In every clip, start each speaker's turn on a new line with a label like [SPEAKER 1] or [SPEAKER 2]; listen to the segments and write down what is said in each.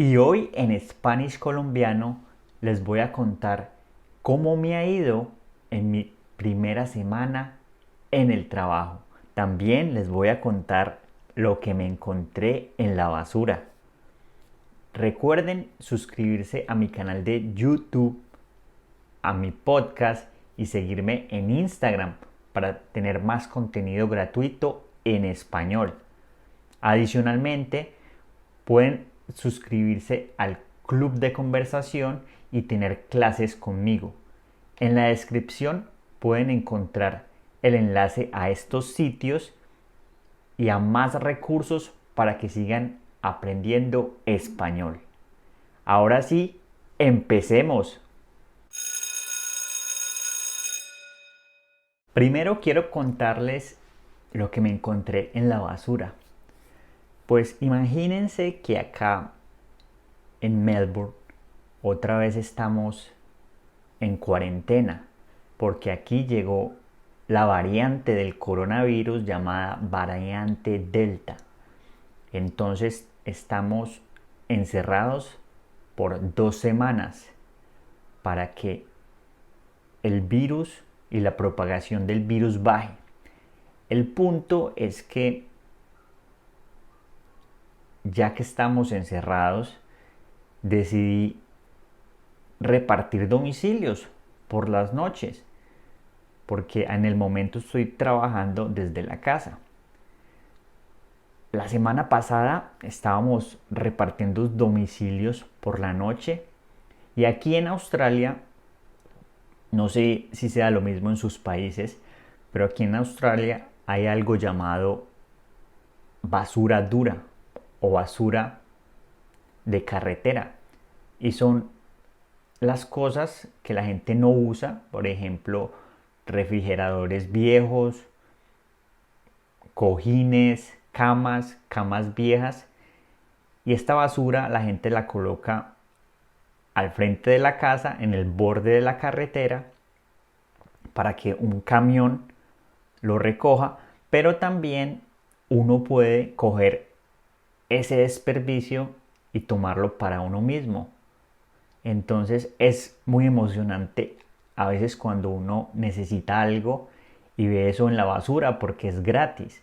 [SPEAKER 1] Y hoy en Spanish Colombiano les voy a contar cómo me ha ido en mi primera semana en el trabajo. También les voy a contar lo que me encontré en la basura. Recuerden suscribirse a mi canal de YouTube, a mi podcast y seguirme en Instagram para tener más contenido gratuito en español. Adicionalmente, pueden suscribirse al club de conversación y tener clases conmigo. En la descripción pueden encontrar el enlace a estos sitios y a más recursos para que sigan aprendiendo español. Ahora sí, empecemos. Primero quiero contarles lo que me encontré en la basura. Pues imagínense que acá en Melbourne otra vez estamos en cuarentena porque aquí llegó la variante del coronavirus llamada variante Delta. Entonces estamos encerrados por 2 semanas para que el virus y la propagación del virus baje. El punto es que ya que estamos encerrados, decidí repartir domicilios por las noches, porque en el momento estoy trabajando desde la casa. La semana pasada estábamos repartiendo domicilios por la noche y aquí en Australia, no sé si sea lo mismo en sus países, pero aquí en Australia hay algo llamado basura dura o basura de carretera y son las cosas que la gente no usa, por ejemplo, refrigeradores viejos, cojines, camas viejas, y esta basura la gente la coloca al frente de la casa, en el borde de la carretera, para que un camión lo recoja, pero también uno puede coger ese desperdicio y tomarlo para uno mismo. Entonces es muy emocionante a veces cuando uno necesita algo y ve eso en la basura porque es gratis.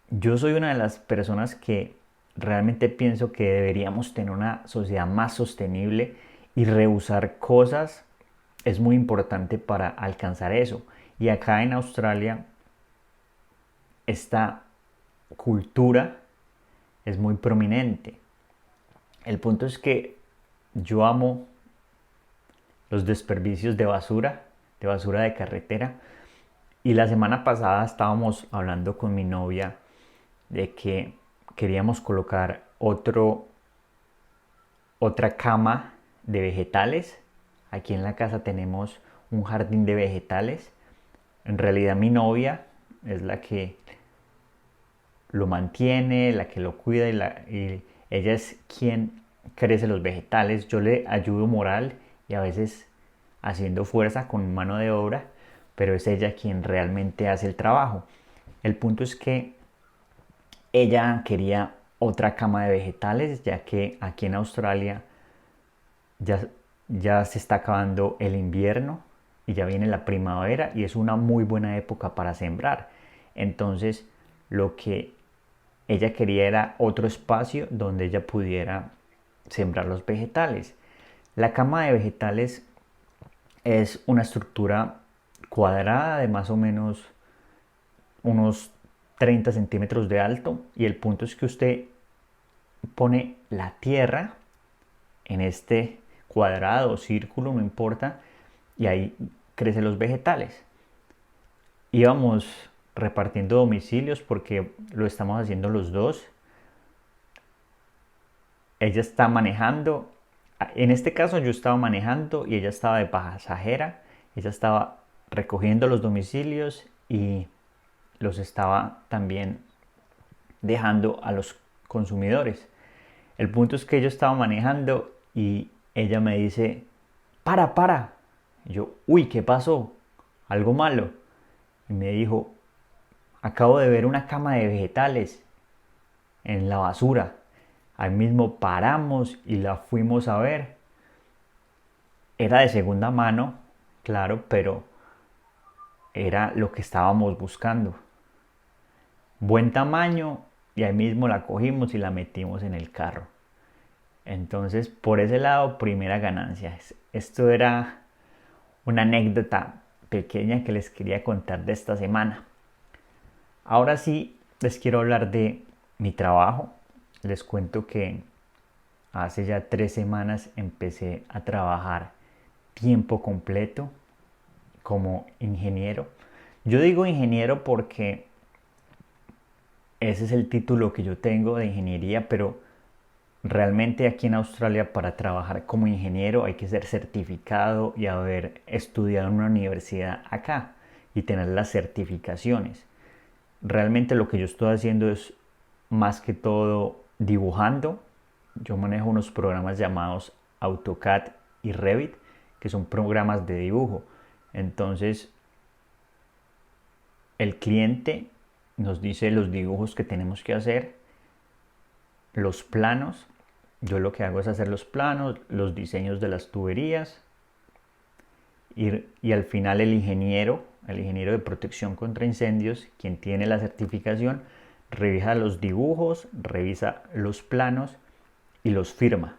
[SPEAKER 1] Yo soy una de las personas que realmente pienso que deberíamos tener una sociedad más sostenible y reusar cosas es muy importante para alcanzar eso. Y acá en Australia esta cultura es muy prominente. El punto es que yo amo los desperdicios de basura de carretera. Y la semana pasada estábamos hablando con mi novia de que queríamos colocar otra cama de vegetales. Aquí en la casa tenemos un jardín de vegetales. En realidad mi novia es la que lo mantiene, la que lo cuida y ella es quien crece los vegetales. Yo le ayudo moral y a veces haciendo fuerza con mano de obra, pero es ella quien realmente hace el trabajo. El punto es que ella quería otra cama de vegetales, ya que aquí en Australia ya, ya se está acabando el invierno y ya viene la primavera y es una muy buena época para sembrar. Entonces, lo que ella quería era otro espacio donde ella pudiera sembrar los vegetales. La cama de vegetales es una estructura cuadrada de más o menos unos 30 centímetros de alto y el punto es que usted pone la tierra en este cuadrado o círculo, no importa, y ahí crecen los vegetales. Íbamos repartiendo domicilios porque lo estamos haciendo los dos. Ella está manejando, en este caso yo estaba manejando y ella estaba de pasajera, ella estaba recogiendo los domicilios y los estaba también dejando a los consumidores. El punto es que yo estaba manejando y ella me dice, para. Y yo, uy, ¿qué pasó? ¿Algo malo? Y me dijo, acabo de ver una cama de vegetales en la basura. Ahí mismo paramos y la fuimos a ver. Era de segunda mano, claro, pero era lo que estábamos buscando. Buen tamaño, y ahí mismo la cogimos y la metimos en el carro. Entonces, por ese lado, primera ganancia. Esto era una anécdota pequeña que les quería contar de esta semana. Ahora sí, les quiero hablar de mi trabajo. Les cuento que hace ya 3 semanas empecé a trabajar tiempo completo como ingeniero. Yo digo ingeniero porque ese es el título que yo tengo de ingeniería, pero realmente aquí en Australia para trabajar como ingeniero hay que ser certificado y haber estudiado en una universidad acá y tener las certificaciones. Realmente lo que yo estoy haciendo es más que todo dibujando. Yo manejo unos programas llamados AutoCAD y Revit, que son programas de dibujo. Entonces, el cliente nos dice los dibujos que tenemos que hacer, los planos. Yo lo que hago es hacer los planos, los diseños de las tuberías y al final el ingeniero de protección contra incendios, quien tiene la certificación, revisa los dibujos, revisa los planos y los firma.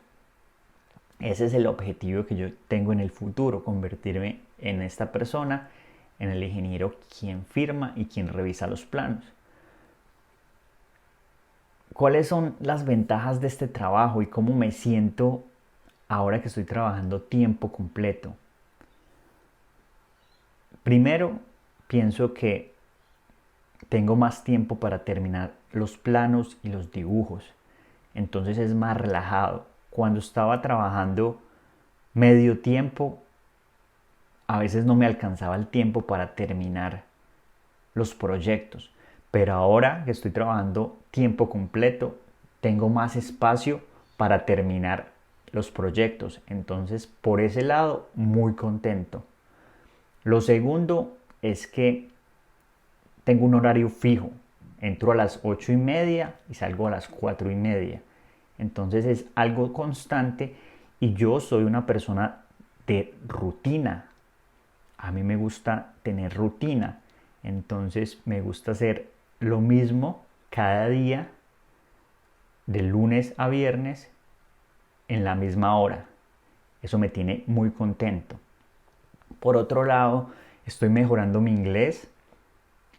[SPEAKER 1] Ese es el objetivo que yo tengo en el futuro, convertirme en esta persona, en el ingeniero quien firma y quien revisa los planos. ¿Cuáles son las ventajas de este trabajo y cómo me siento ahora que estoy trabajando tiempo completo? Primero, pienso que tengo más tiempo para terminar los planos y los dibujos. Entonces es más relajado. Cuando estaba trabajando medio tiempo, a veces no me alcanzaba el tiempo para terminar los proyectos. Pero ahora que estoy trabajando tiempo completo, tengo más espacio para terminar los proyectos. Entonces, por ese lado, muy contento. Lo segundo es que tengo un horario fijo. Entro a las 8:30 y salgo a las 4:30. Entonces es algo constante y yo soy una persona de rutina. A mí me gusta tener rutina. Entonces me gusta hacer lo mismo cada día, de lunes a viernes, en la misma hora. Eso me tiene muy contento. Por otro lado, estoy mejorando mi inglés.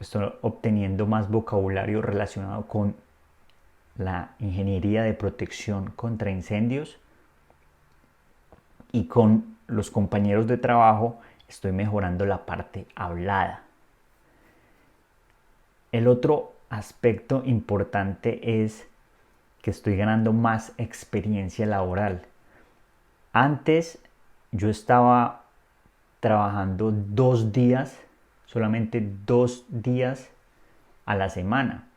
[SPEAKER 1] Estoy obteniendo más vocabulario relacionado con la ingeniería de protección contra incendios y con los compañeros de trabajo estoy mejorando la parte hablada. El otro aspecto importante es que estoy ganando más experiencia laboral. Antes yo estaba trabajando 2 días, solamente 2 días a la semana.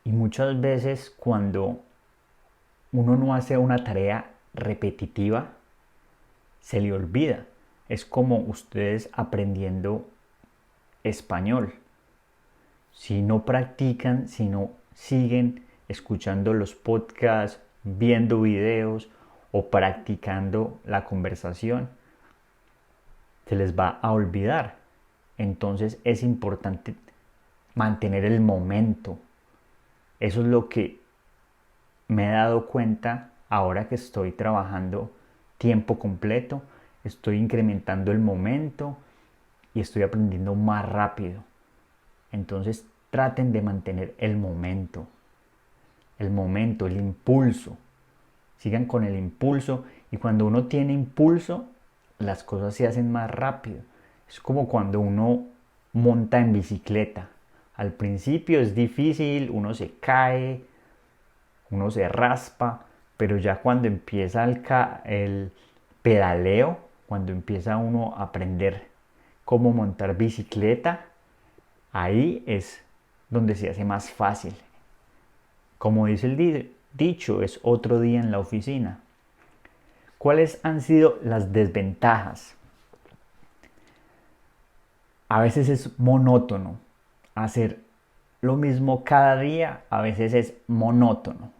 [SPEAKER 1] Y muchas veces cuando uno no hace una tarea repetitiva, se le olvida. Es como ustedes aprendiendo español. Si no practican, si no siguen escuchando los podcasts, viendo videos o practicando la conversación, se les va a olvidar. Entonces es importante mantener el momento. Eso es lo que me he dado cuenta ahora que estoy trabajando tiempo completo. Estoy incrementando el momento y estoy aprendiendo más rápido. Entonces traten de mantener el momento, el impulso. Sigan con el impulso y cuando uno tiene impulso, las cosas se hacen más rápido. Es como cuando uno monta en bicicleta. Al principio es difícil, uno se cae, uno se raspa, pero ya cuando empieza el pedaleo, cuando empieza uno a aprender cómo montar bicicleta, ahí es donde se hace más fácil. Como dice el dicho, es otro día en la oficina. ¿Cuáles han sido las desventajas? A veces es monótono. Hacer lo mismo cada día a veces es monótono.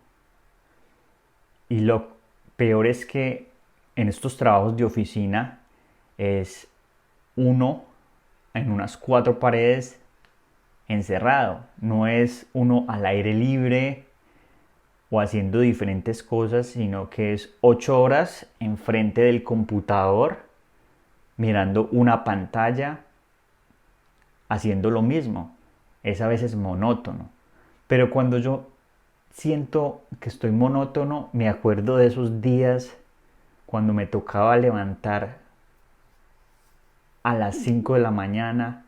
[SPEAKER 1] Y lo peor es que en estos trabajos de oficina es uno en unas cuatro paredes encerrado, no es uno al aire libre o haciendo diferentes cosas, sino que es 8 horas enfrente del computador, mirando una pantalla, haciendo lo mismo. Es a veces monótono. Pero cuando yo siento que estoy monótono, me acuerdo de esos días cuando me tocaba levantar a las 5 de la mañana,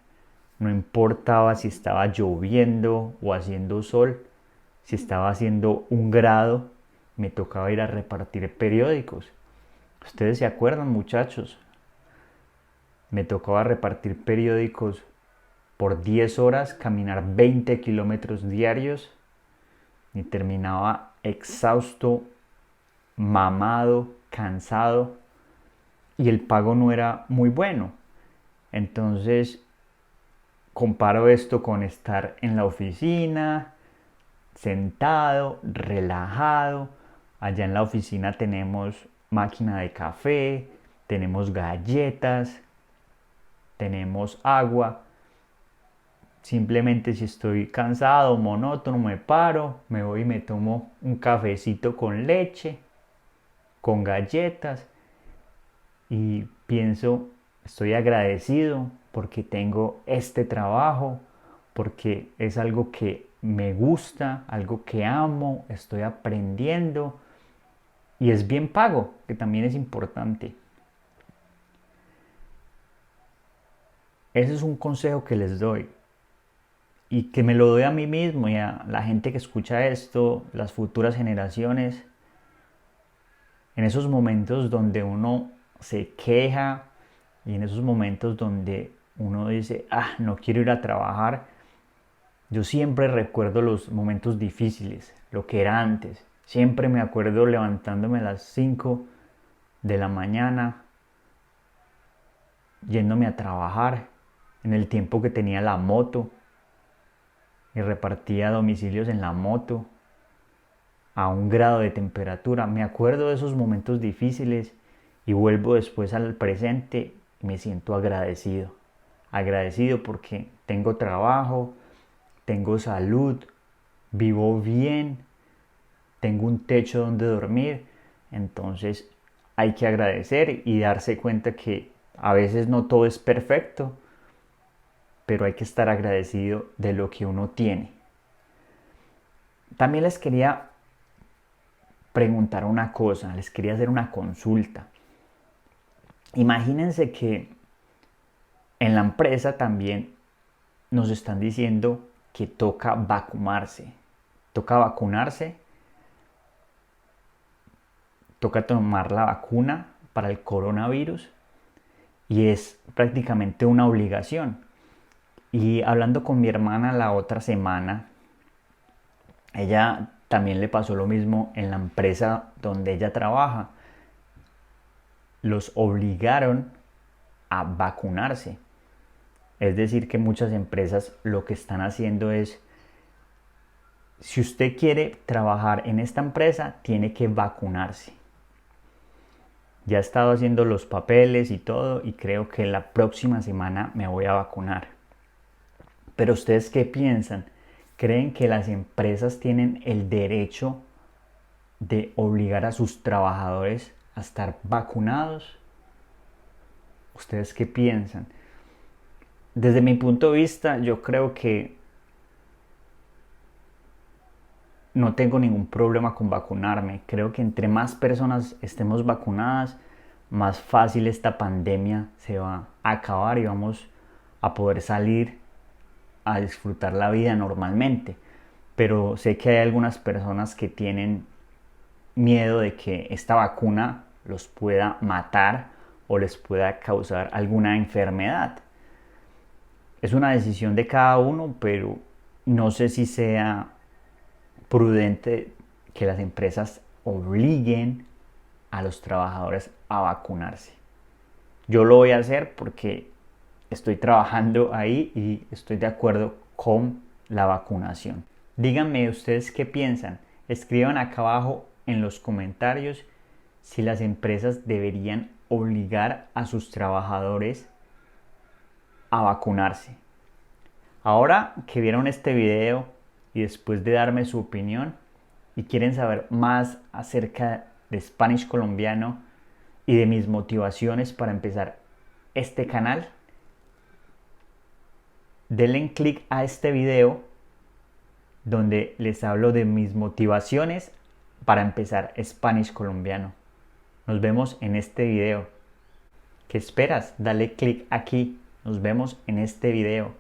[SPEAKER 1] no importaba si estaba lloviendo o haciendo sol, si estaba haciendo 1 grado, me tocaba ir a repartir periódicos. Ustedes se acuerdan, muchachos, me tocaba repartir periódicos por 10 horas, caminar 20 kilómetros diarios y terminaba exhausto, mamado, cansado y el pago no era muy bueno. Entonces comparo esto con estar en la oficina, sentado, relajado. Allá en la oficina tenemos máquina de café, tenemos galletas, tenemos agua. Simplemente si estoy cansado, monótono, me paro, me voy y me tomo un cafecito con leche, con galletas y pienso, estoy agradecido porque tengo este trabajo, porque es algo que me gusta, algo que amo, estoy aprendiendo y es bien pago, que también es importante. Ese es un consejo que les doy y que me lo doy a mí mismo y a la gente que escucha esto, las futuras generaciones, en esos momentos donde uno se queja y en esos momentos donde uno dice, no quiero ir a trabajar, yo siempre recuerdo los momentos difíciles, lo que era antes. Siempre me acuerdo levantándome a las 5 de la mañana, yéndome a trabajar en el tiempo que tenía la moto y repartía domicilios en la moto a 1 grado de temperatura. Me acuerdo de esos momentos difíciles y vuelvo después al presente y me siento agradecido. Agradecido porque tengo trabajo, tengo salud, vivo bien, tengo un techo donde dormir. Entonces hay que agradecer y darse cuenta que a veces no todo es perfecto, pero hay que estar agradecido de lo que uno tiene. También les quería preguntar una cosa, les quería hacer una consulta. Imagínense que en la empresa también nos están diciendo que toca vacunarse. Toca vacunarse, toca tomar la vacuna para el coronavirus y es prácticamente una obligación. Y hablando con mi hermana la otra semana, ella también le pasó lo mismo en la empresa donde ella trabaja. Los obligaron a vacunarse. Es decir, que muchas empresas lo que están haciendo es, si usted quiere trabajar en esta empresa, tiene que vacunarse. Ya he estado haciendo los papeles y todo y creo que la próxima semana me voy a vacunar. Pero ¿ustedes qué piensan? ¿Creen que las empresas tienen el derecho de obligar a sus trabajadores a estar vacunados? ¿Ustedes qué piensan? Desde mi punto de vista, yo creo que no tengo ningún problema con vacunarme. Creo que entre más personas estemos vacunadas, más fácil esta pandemia se va a acabar y vamos a poder salir a disfrutar la vida normalmente. Pero sé que hay algunas personas que tienen miedo de que esta vacuna los pueda matar o les pueda causar alguna enfermedad. Es una decisión de cada uno, pero no sé si sea prudente que las empresas obliguen a los trabajadores a vacunarse. Yo lo voy a hacer porque estoy trabajando ahí y estoy de acuerdo con la vacunación. Díganme ustedes qué piensan. Escriban acá abajo en los comentarios si las empresas deberían obligar a sus trabajadores a vacunarse. Ahora que vieron este video y después de darme su opinión y quieren saber más acerca de Spanish Colombiano y de mis motivaciones para empezar este canal, denle click a este video donde les hablo de mis motivaciones para empezar Spanish Colombiano. Nos vemos en este video. ¿Qué esperas? Dale click aquí. Nos vemos en este video.